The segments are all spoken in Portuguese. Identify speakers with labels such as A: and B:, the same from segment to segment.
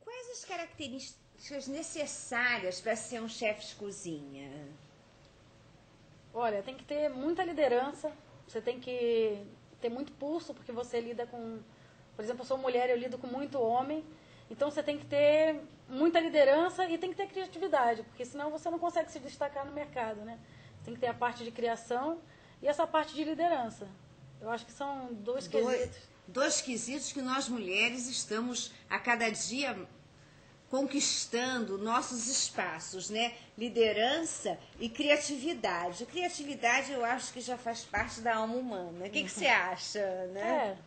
A: Quais as características necessárias para ser um chefe de cozinha?
B: Olha, tem que ter muita liderança, você tem que ter muito pulso, porque você lida com... Por exemplo, eu sou mulher, eu lido com muito homem, então você tem que ter muita liderança e tem que ter criatividade, porque senão você não consegue se destacar no mercado, né? Você tem que ter a parte de criação e essa parte de liderança. Eu acho que são dois quesitos.
A: Dois quesitos que nós mulheres estamos a cada dia conquistando nossos espaços, né? Liderança e criatividade. Criatividade eu acho que já faz parte da alma humana. O que você acha, né?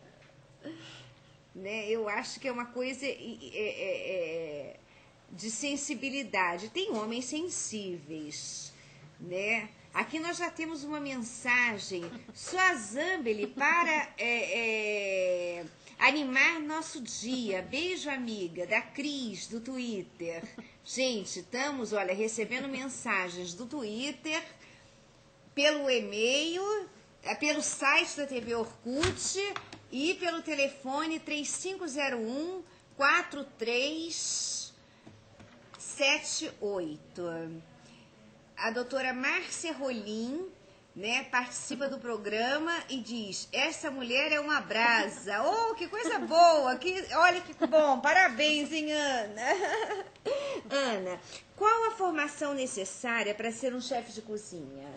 A: Né? Eu acho que é uma coisa de sensibilidade. Tem homens sensíveis, né? Aqui nós já temos uma mensagem, Sua Zambeli, para animar nosso dia. Beijo, amiga, da Cris, do Twitter. Gente, estamos, olha, recebendo mensagens do Twitter, pelo e-mail, pelo site da TV Orkut e pelo telefone 3501 4378. A doutora Márcia Rolim, né, participa do programa e diz: essa mulher é uma brasa. Oh, que coisa boa! Olha que bom! Parabéns, hein, Ana? Ana, qual a formação necessária para ser um chefe de cozinha?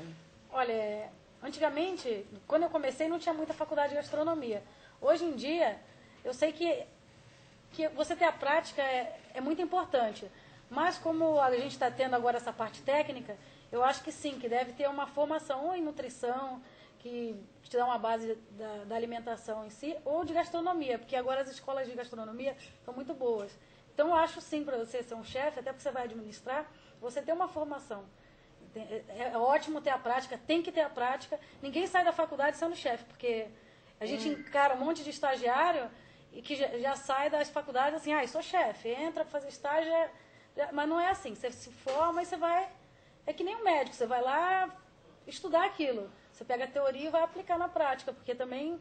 B: Olha, antigamente, quando eu comecei, não tinha muita faculdade de gastronomia. Hoje em dia, eu sei que você ter a prática é muito importante. Mas como a gente está tendo agora essa parte técnica, eu acho que sim, que deve ter uma formação ou em nutrição, que te dá uma base da alimentação em si, ou de gastronomia, porque agora as escolas de gastronomia são muito boas. Então eu acho sim, para você ser um chefe, até porque você vai administrar, você ter uma formação. É ótimo ter a prática, tem que ter a prática. Ninguém sai da faculdade sendo chefe, porque a gente encara um monte de estagiário e que já sai das faculdades assim, eu sou chefe, entra para fazer estágio... Mas não é assim, você se forma e você vai... É que nem um médico, você vai lá estudar aquilo. Você pega a teoria e vai aplicar na prática, porque também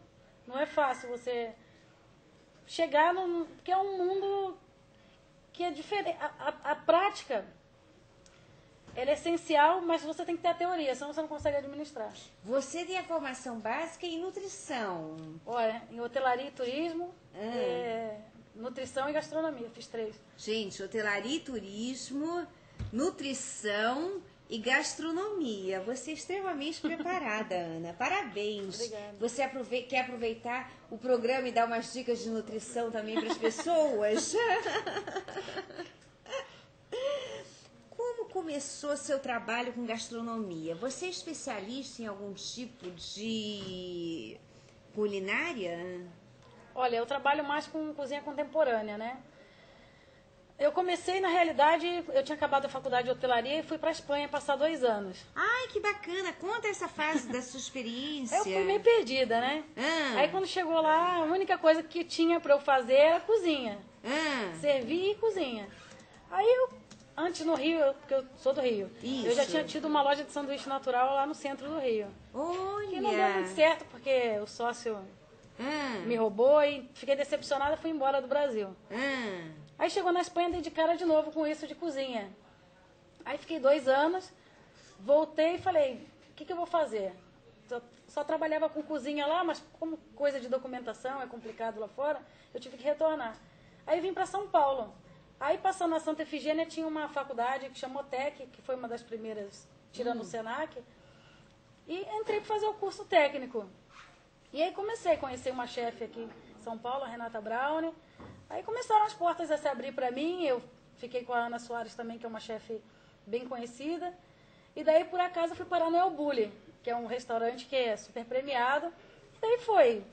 B: não é fácil você chegar no... Porque é um mundo que é diferente. A prática, ela é essencial, mas você tem que ter a teoria, senão você não consegue administrar.
A: Você tem a formação básica em nutrição.
B: Olha, em hotelaria e turismo... nutrição e gastronomia, fiz 3.
A: Gente, hotelaria e turismo, nutrição e gastronomia. Você é extremamente preparada, Ana. Parabéns.
B: Obrigada.
A: Você quer aproveitar o programa e dar umas dicas de nutrição também para as pessoas? Como começou seu trabalho com gastronomia? Você é especialista em algum tipo de culinária?
B: Olha, eu trabalho mais com cozinha contemporânea, né? Eu comecei, na realidade, eu tinha acabado a faculdade de hotelaria e fui para a Espanha passar 2 anos.
A: Ai, que bacana! Conta essa fase da sua experiência.
B: Eu fui meio perdida, né? Aí quando chegou lá, a única coisa que tinha para eu fazer era cozinha. Servir e cozinha. Aí eu, antes no Rio, porque eu sou do Rio, eu já tinha tido uma loja de sanduíche natural lá no centro do Rio.
A: Olha!
B: Que não deu muito certo, porque o sócio... me roubou e fiquei decepcionada e fui embora do Brasil. Aí chegou na Espanha, dei de cara de novo com isso de cozinha. Aí fiquei 2 anos, voltei e falei, o que eu vou fazer? Só trabalhava com cozinha lá, mas como coisa de documentação é complicado lá fora, eu tive que retornar. Aí vim para São Paulo. Aí passando na Santa Efigênia tinha uma faculdade que chamou TEC, que foi uma das primeiras, tirando o Senac, e entrei para fazer o curso técnico. E aí comecei a conhecer uma chefe aqui em São Paulo, a Renata Braune. Aí começaram as portas a se abrir para mim. Eu fiquei com a Ana Soares também, que é uma chefe bem conhecida. E daí, por acaso, fui parar no El Bulli, que é um restaurante que é super premiado. E daí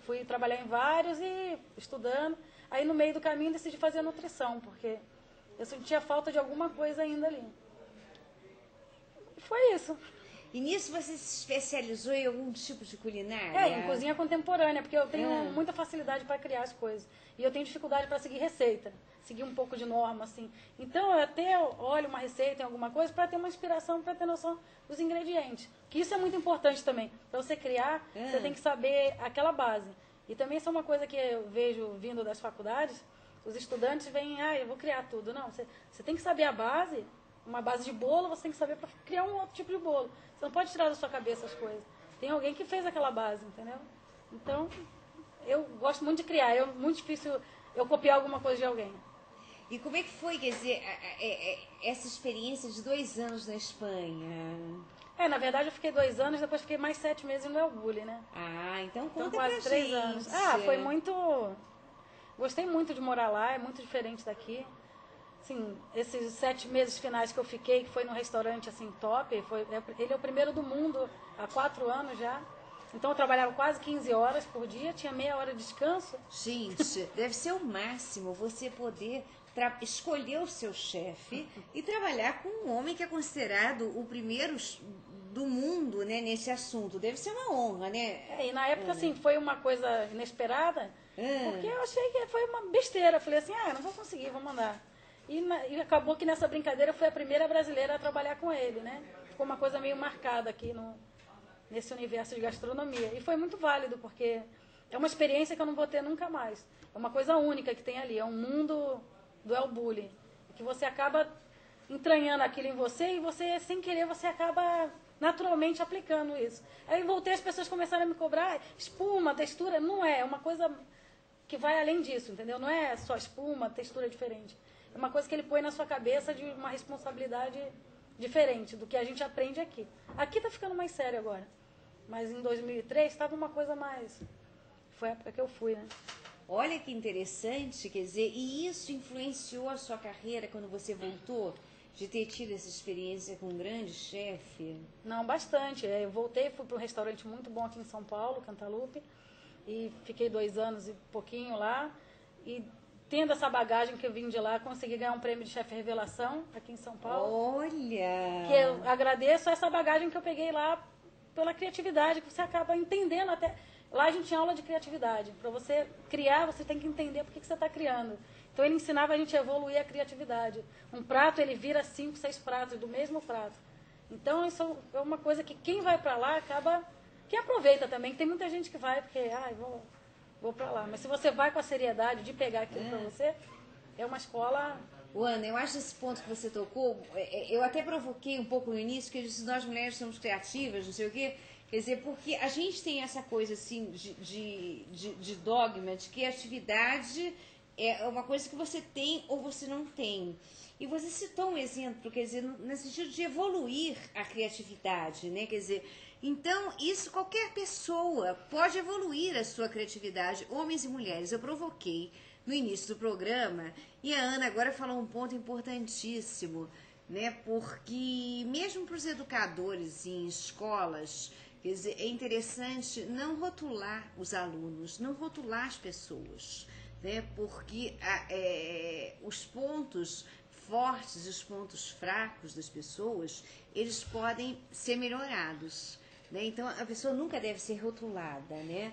B: fui trabalhar em vários e estudando. Aí no meio do caminho decidi fazer nutrição, porque eu sentia falta de alguma coisa ainda ali. E foi isso.
A: E nisso você se especializou em algum tipo de culinária?
B: Em cozinha contemporânea, porque eu tenho muita facilidade para criar as coisas. E eu tenho dificuldade para seguir receita, seguir um pouco de norma, assim. Então, eu até olho uma receita em alguma coisa para ter uma inspiração, para ter noção dos ingredientes. Que isso é muito importante também. Para você criar, você tem que saber aquela base. E também isso é uma coisa que eu vejo vindo das faculdades, os estudantes vêm, eu vou criar tudo. Não, você tem que saber a base, uma base de bolo, você tem que saber para criar um outro tipo de bolo. Você não pode tirar da sua cabeça as coisas. Tem alguém que fez aquela base, entendeu? Então, eu gosto muito de criar. É muito difícil eu copiar alguma coisa de alguém.
A: E como é que foi, quer dizer, essa experiência de 2 anos na Espanha?
B: Na verdade eu fiquei 2 anos, depois fiquei mais 7 meses no El Bulli, né?
A: Então conta
B: Então quase
A: pra
B: 3
A: gente.
B: anos. Foi muito... Gostei muito de morar lá, é muito diferente daqui. Assim, esses 7 meses finais que eu fiquei, que foi num restaurante assim top, ele é o primeiro do mundo há 4 anos já. Então eu trabalhava quase 15 horas por dia, tinha meia hora de descanso.
A: Gente, deve ser o máximo você poder escolher o seu chefe e trabalhar com um homem que é considerado o primeiro do mundo, né, nesse assunto. Deve ser uma honra, né?
B: E na época, assim, foi uma coisa inesperada, porque eu achei que foi uma besteira. Eu falei assim, não vou conseguir, vou mandar. E acabou que nessa brincadeira eu fui a primeira brasileira a trabalhar com ele, né? Ficou uma coisa meio marcada aqui nesse universo de gastronomia. E foi muito válido, porque é uma experiência que eu não vou ter nunca mais. É uma coisa única que tem ali, é um mundo do El Bulli, que você acaba entranhando aquilo em você e você, sem querer, você acaba naturalmente aplicando isso. Aí voltei, as pessoas começaram a me cobrar espuma, textura, não é uma coisa que vai além disso, entendeu? Não é só espuma, textura diferente. É uma coisa que ele põe na sua cabeça de uma responsabilidade diferente do que a gente aprende aqui. Aqui tá ficando mais sério agora. Mas em 2003 estava uma coisa mais... Foi a época que eu fui, né?
A: Olha que interessante, quer dizer, e isso influenciou a sua carreira quando você voltou? De ter tido essa experiência com um grande chefe?
B: Não, bastante. Eu voltei, fui para um restaurante muito bom aqui em São Paulo, Cantalupe, e fiquei 2 anos e pouquinho lá. E tendo essa bagagem que eu vim de lá, consegui ganhar um prêmio de chefe revelação aqui em São Paulo.
A: Olha!
B: Que eu agradeço essa bagagem que eu peguei lá pela criatividade, que você acaba entendendo até... Lá a gente tinha aula de criatividade. Para você criar, você tem que entender por que você está criando. Então ele ensinava a gente a evoluir a criatividade. Um prato, ele vira 5, 6 pratos do mesmo prato. Então isso é uma coisa que quem vai para lá acaba... Que aproveita também. Tem muita gente que vai porque, vou para lá. Mas se você vai com a seriedade de pegar aquilo para você, é uma escola...
A: Ana, eu acho esse ponto que você tocou, eu até provoquei um pouco no início, que eu disse, nós mulheres somos criativas, não sei o quê. Quer dizer, porque a gente tem essa coisa assim de dogma, de que a atividade é uma coisa que você tem ou você não tem. E você citou um exemplo, quer dizer, no sentido de evoluir a criatividade, né? Quer dizer, então isso qualquer pessoa pode evoluir a sua criatividade, homens e mulheres. Eu provoquei no início do programa e a Ana agora falou um ponto importantíssimo, né? Porque mesmo para os educadores em escolas, quer dizer, é interessante não rotular os alunos, não rotular as pessoas, né? Porque os pontos fortes e os pontos fracos das pessoas, eles podem ser melhorados, né? Então, a pessoa nunca deve ser rotulada, né?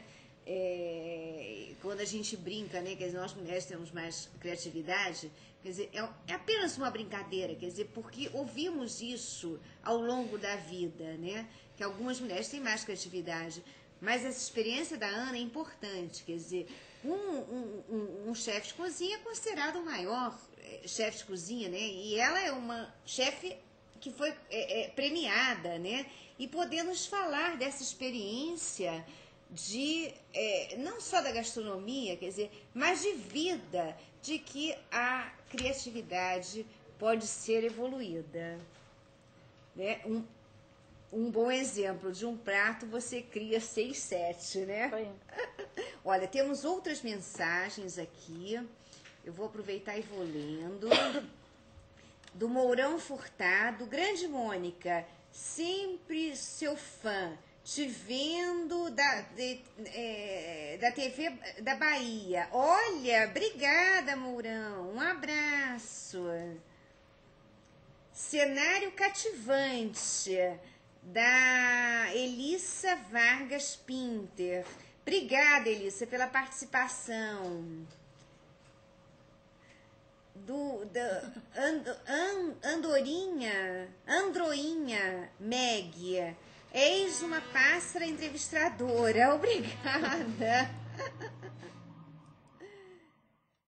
A: Quando a gente brinca, né? Quer dizer, nós mulheres temos mais criatividade, quer dizer, é apenas uma brincadeira, quer dizer, porque ouvimos isso ao longo da vida, né? Que algumas mulheres têm mais criatividade, mas essa experiência da Ana é importante, quer dizer, um chefe de cozinha é considerado o maior chefe de cozinha, né? E ela é uma chefe que foi premiada, né? E poder nos falar dessa experiência de não só da gastronomia, quer dizer, mas de vida, de que a criatividade pode ser evoluída, né? Um bom exemplo de um prato, você cria 6, 7, né?
B: Foi.
A: Olha, temos outras mensagens aqui. Eu vou aproveitar e vou lendo. Do Mourão Furtado. Grande Mônica, sempre seu fã, te vendo da TV da Bahia. Olha, obrigada, Mourão. Um abraço. Cenário cativante, da Elissa Vargas Pinter. Obrigada, Elissa, pela participação. Androinha Meg. Eis uma pássara entrevistadora. Obrigada.